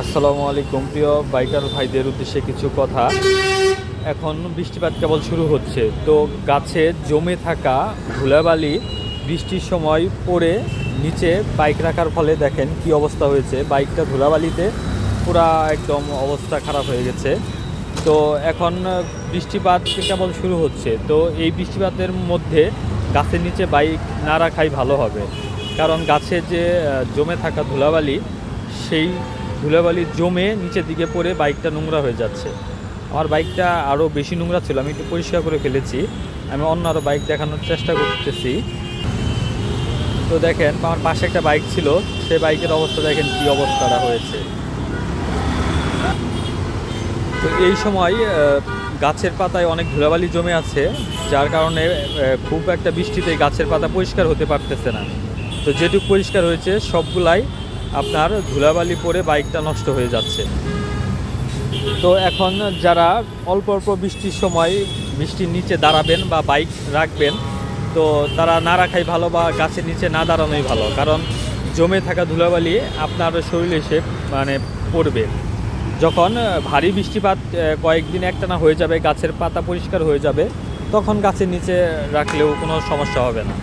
আসসালামু আলাইকুম প্রিয় বাইকার ভাইদের উদ্দেশ্যে কিছু কথা। এখন বৃষ্টিপাত কেবল শুরু হচ্ছে, তো গাছে জমে থাকা ধুলাবালি বৃষ্টির সময় পড়ে নিচে বাইক রাখার ফলে দেখেন কি অবস্থা হয়েছে। বাইকটা ধুলাবালিতে পুরা একদম অবস্থা খারাপ হয়ে গেছে। তো এখন বৃষ্টিপাত কেবল শুরু হচ্ছে, তো এই বৃষ্টিপাতের মধ্যে গাছের নিচে বাইক না রাখাই ভালো হবে। কারণ গাছে যে জমে থাকা ধুলাবালি, সেই ধুলাবালি জমে নিচের দিকে পড়ে বাইকটা নোংরা হয়ে যাচ্ছে। আমার বাইকটা আরও বেশি নোংরা ছিল, আমি একটু পরিষ্কার করে ফেলেছি। আমি অন্য আরও বাইক দেখানোর চেষ্টা করতেছি। তো দেখেন আমার পাশে একটা বাইক ছিল, সে বাইকের অবস্থা দেখেন কি অবস্থাটা হয়েছে। তো এই সময় গাছের পাতায় অনেক ধুলাবালি জমে আছে, যার কারণে খুব একটা বৃষ্টিতে গাছের পাতা পরিষ্কার হতে পারতেছে না। তো যেটুকু পরিষ্কার হয়েছে সবগুলাই আপনার ধুলাবালি পড়ে বাইকটা নষ্ট হয়ে যাচ্ছে। তো এখন যারা অল্প অল্প বৃষ্টির সময় বৃষ্টির নিচে দাঁড়াবেন বা বাইক রাখবেন, তো তারা না রাখাই ভালো বা গাছের নিচে না দাঁড়ানোই ভালো। কারণ জমে থাকা ধুলাবালি আপনার শরীরে এসে পড়বে। যখন ভারী বৃষ্টিপাত কয়েকদিন একটানা হয়ে যাবে, গাছের পাতা পরিষ্কার হয়ে যাবে, তখন গাছের নিচে রাখলেও কোনো সমস্যা হবে না।